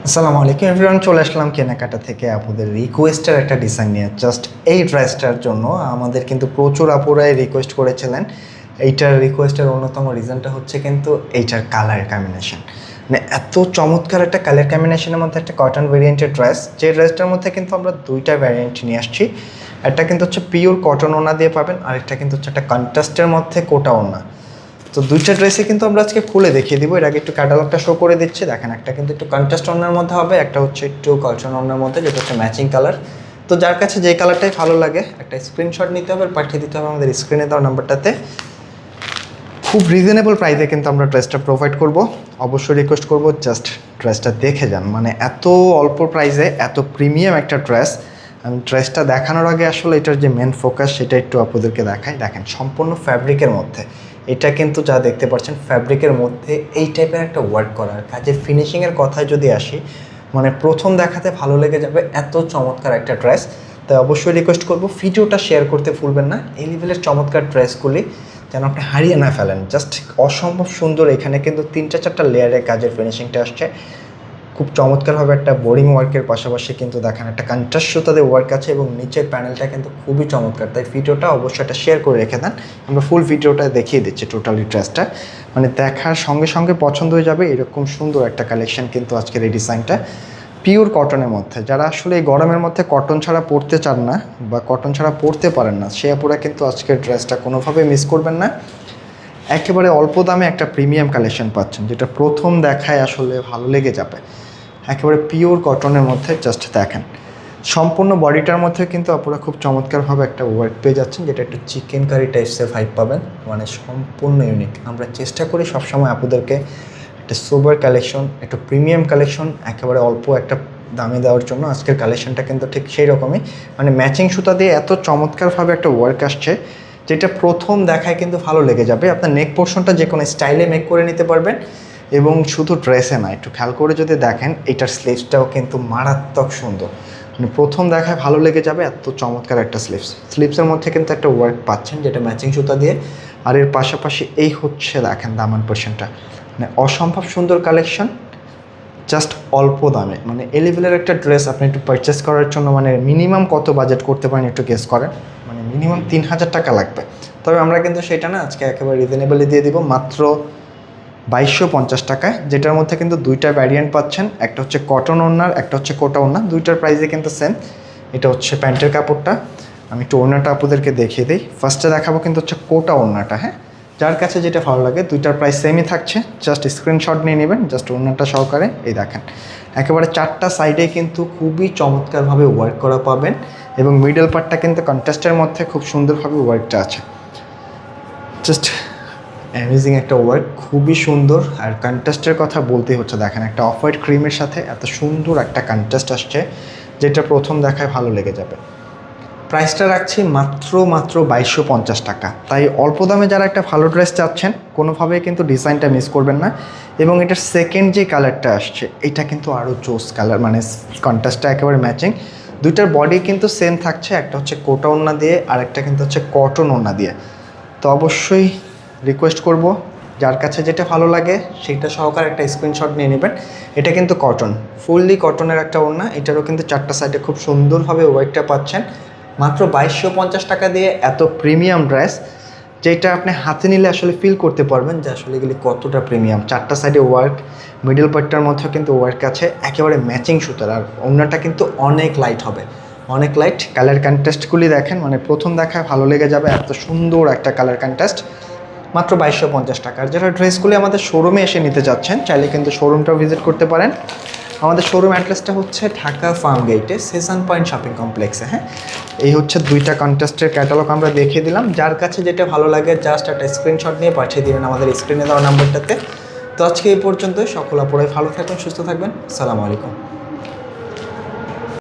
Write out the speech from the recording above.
আসসালামু আলাইকুম এভরিওয়ান, চলে আসলাম কেনাকাটা থেকে আপুদের রিকোয়েস্টের একটা ডিজাইন নিয়ে। জাস্ট এই ড্রেসটার জন্য আমাদের কিন্তু প্রচুর আপুরাই রিকোয়েস্ট করেছিলেন। এইটার রিকোয়েস্টের অন্যতম রিজনটা হচ্ছে কিন্তু এইটার কালার কম্বিনেশন। মানে এত চমৎকার একটা কালার কম্বিনেশনের মধ্যে একটা কটন ভেরিয়েন্টের ড্রেস, যে ড্রেসটার মধ্যে কিন্তু আমরা দুইটা ভ্যারিয়েন্ট নিয়ে আসছি। একটা কিন্তু হচ্ছে পিওর কটন ওনা দিয়ে পাবেন, আর একটা কিন্তু হচ্ছে একটা কন্ট্রাস্টের মধ্যে কোটা ওনা। তো দুইটা ড্রেসে কিন্তু আমরা আজকে খুলে দেখিয়ে দিব। এর আগে একটু ক্যাটালগটা শো করে দিচ্ছি। দেখেন, একটা কিন্তু একটু কন্ট্রাস্ট অন্যার মধ্যে হবে, একটা হচ্ছে একটু কটন অন্যার মধ্যে, যেটা হচ্ছে ম্যাচিং কালার। তো যার কাছে যে কালারটাই ভালো লাগে একটা স্ক্রিনশট নিতে হবে, আর পাঠিয়ে দিতে হবে আমাদের স্ক্রিনে দেওয়া নাম্বারটাতে। খুব রিজনেবল প্রাইসে কিন্তু আমরা ড্রেসটা প্রোভাইড করব। অবশ্যই রিকোয়েস্ট করব জাস্ট ড্রেসটা দেখে যান। মানে এত অল্প প্রাইসে এত প্রিমিয়াম একটা ড্রেস। আমি ড্রেসটা দেখানোর আগে আসলে এটার যে মেন ফোকাস সেটা একটু আপনাদেরকে দেখাই। দেখেন, সম্পূর্ণ ফ্যাব্রিকের মধ্যে এটা কিন্তু যা দেখতে পাচ্ছেন, ফ্যাব্রিকের মধ্যে এই টাইপের একটা ওয়ার্ক করার কাজের ফিনিশিংয়ের কথায় যদি আসি, মানে প্রথম দেখাতে ভালো লেগে যাবে এত চমৎকার একটা ড্রেস। তাই অবশ্যই রিকোয়েস্ট করব ভিডিওটা শেয়ার করতে ভুলবেন না। এই লেভেলের চমৎকার ড্রেসগুলি যেন আপনি হারিয়ে না ফেলেন। জাস্ট অসম্ভব সুন্দর। এখানে কিন্তু 3-4টা লেয়ারের কাজের ফিনিশিংটা আসছে। খুব চমৎকারভাবে একটা বোরিং ওয়ার্কের পাশাপাশি কিন্তু দেখেন একটা কন্ট্রাস্ট সুতাদের ওয়ার্ক আছে, এবং নিচের প্যানেলটা কিন্তু খুবই চমৎকার। তাই ভিডিওটা অবশ্যই একটা শেয়ার করে রেখে দেন। আমরা ফুল ভিডিওটা দেখিয়ে দিচ্ছি টোটালি ড্রেসটা। মানে দেখার সঙ্গে সঙ্গে পছন্দ হয়ে যাবে এরকম সুন্দর একটা কালেকশন কিন্তু আজকের এই ডিজাইনটা পিওর কটনের মধ্যে। যারা আসলে এই গরমের মধ্যে কটন ছাড়া পরতে চান না বা কটন ছাড়া পরতে পারেন না, সে আপুরা কিন্তু আজকের ড্রেসটা কোনোভাবে মিস করবেন না। একেবারে অল্প দামে একটা প্রিমিয়াম কালেকশন পাচ্ছেন, যেটা প্রথম দেখায় আসলে ভালো লেগে যাবে। একেবারে পিওর কটনের মধ্যে জাস্ট দেখেন, সম্পূর্ণ বডিটার মধ্যে কিন্তু আপনারা খুব চমৎকারভাবে একটা ওয়ার্ক পেয়ে যাচ্ছেন, যেটা একটু চিকেন কারি টাইপসের ভাইব পাবেন। মানে সম্পূর্ণ ইউনিক। আমরা চেষ্টা করি সবসময় আপনাদেরকে একটা সোবার কালেকশন, একটা প্রিমিয়াম কালেকশন একেবারে অল্প একটা দামে দেওয়ার জন্য। আজকের কালেকশনটা কিন্তু ঠিক সেই রকমই। মানে ম্যাচিং সুতা দিয়ে এত চমৎকারভাবে একটা ওয়ার্ক আসছে, যেটা প্রথম দেখায় কিন্তু ভালো লেগে যাবে। আপনার নেক পোর্শনটা যে কোনো স্টাইলে মেক করে নিতে পারবেন। এবং শুধু ড্রেসে না, একটু খেয়াল করে যদি দেখেন এটার স্লিভসটাও কিন্তু মারাত্মক সুন্দর। মানে প্রথম দেখায় ভালো লেগে যাবে এত চমৎকার একটা স্লিভসের মধ্যে কিন্তু একটা ওয়ার্ক পাচ্ছেন, যেটা ম্যাচিং সুতা দিয়ে। আর এর পাশাপাশি এই হচ্ছে দেখেন দামান পোর্শনটা, মানে অসম্ভব সুন্দর কালেকশন জাস্ট অল্প দামে। মানে এই লেভেলের একটা ড্রেস আপনি একটু পারচেস করার জন্য মানে মিনিমাম কত বাজেট করতে পারেন একটু গেস করেন। মানে মিনিমাম 3000 টাকা লাগবে। তবে আমরা কিন্তু সেটা না, আজকে একেবারে রিজনেবলি দিয়ে দিব মাত্র 2250 টাকায়, যেটার মধ্যে কিন্তু দুইটা ভ্যারিয়েন্ট পাচ্ছেন। একটা হচ্ছে কটন ওড়নার, একটা হচ্ছে কোটা ওড়না। দুইটার প্রাইসে কিন্তু সেম। এটা হচ্ছে প্যান্টের কাপড়টা। আমি একটু ওড়নাটা আপনাদেরকে দেখিয়ে দিই। ফার্স্টে দেখাবো কিন্তু হচ্ছে কোটা ওড়নাটা। হ্যাঁ, যার কাছে যেটা ভালো লাগে, দুইটার প্রাইস সেমই থাকছে। জাস্ট স্ক্রিনশট নিয়ে নেবেন জাস্ট ওড়নাটা সহকারে। এই দেখেন, একেবারে 4টা সাইডে কিন্তু খুবই চমৎকারভাবে ওয়ার্ক করা পাবেন, এবং মিডল পার্টটা কিন্তু কন্ট্রাস্টের মধ্যে খুব সুন্দরভাবে ওয়ার্কটা আছে। জাস্ট অ্যামেজিং একটা ওয়ার্ক, খুবই সুন্দর। আর কন্ট্রাস্টের কথা বলতেই হচ্ছে, দেখেন একটা অফ হোয়াইট ক্রিমের সাথে এত সুন্দর একটা কন্ট্রাস্ট আসছে, যেটা প্রথম দেখায় ভালো লেগে যাবে। প্রাইসটা রাখছি মাত্র 2250 টাকা। তাই অল্প দামে যারা একটা ভালো ড্রেস চাচ্ছেন, কোনোভাবেই কিন্তু ডিজাইনটা মিস করবেন না। এবং এটার সেকেন্ড যে কালারটা আসছে, এটা কিন্তু আরও জোস কালার, মানে কন্ট্রাস্টটা একেবারে ম্যাচিং। দুইটার বডি কিন্তু সেম থাকছে, একটা হচ্ছে কোটা ওড়না দিয়ে, আর একটা কিন্তু হচ্ছে কটন ওড়না দিয়ে। তো অবশ্যই রিকোয়েস্ট করব, যার কাছে যেটা ভালো লাগে সেটা সহকারে একটা স্ক্রিনশট নিয়ে নেবেন। এটা কিন্তু কটন, ফুললি কটনের একটা ওড়না। এটারও কিন্তু 4টা সাইডে খুব সুন্দরভাবে ওয়ার্কটা পাচ্ছেন। মাত্র 2250 টাকা দিয়ে এত প্রিমিয়াম ড্রেস, যেটা আপনি হাতে নিলে আসলে ফিল করতে পারবেন যে আসলে এগুলি কতটা প্রিমিয়াম। 4টা সাইডে ওয়ার্ক, মিডল পার্টটার মধ্যেও কিন্তু ওয়ার্ক আছে, একেবারে ম্যাচিং সুতার। আর ওড়নাটা কিন্তু অনেক লাইট হবে, অনেক লাইট। কালার কন্ট্রাস্টগুলি দেখেন, মানে প্রথম দেখায় ভালো লেগে যাবে এত সুন্দর একটা কালার কন্ট্রাস্ট। মাত্র 2250 টাকা। আর যারা ড্রেসগুলি আমাদের শোরুমে এসে নিতে যাচ্ছেন, চাইলে কিন্তু শোরুমটাও ভিজিট করতে পারেন। আমাদের শোরুম অ্যাড্রেসটা হচ্ছে ঢাকা ফার্ম গেটে, সেশন পয়েন্ট শপিং কমপ্লেক্সে। হ্যাঁ, এই হচ্ছে দুইটা কন্টেস্টের ক্যাটালগ আমরা দেখিয়ে দিলাম। যার কাছে যেটা ভালো লাগে জাস্ট একটা স্ক্রিনশট নিয়ে পাঠিয়ে দিবেন আমাদের স্ক্রিনে দেওয়া নাম্বারটাতে। তো আজকে এই পর্যন্তই। সকল আপুরাই ভালো থাকবেন, সুস্থ থাকবেন। আসসালামু আলাইকুম।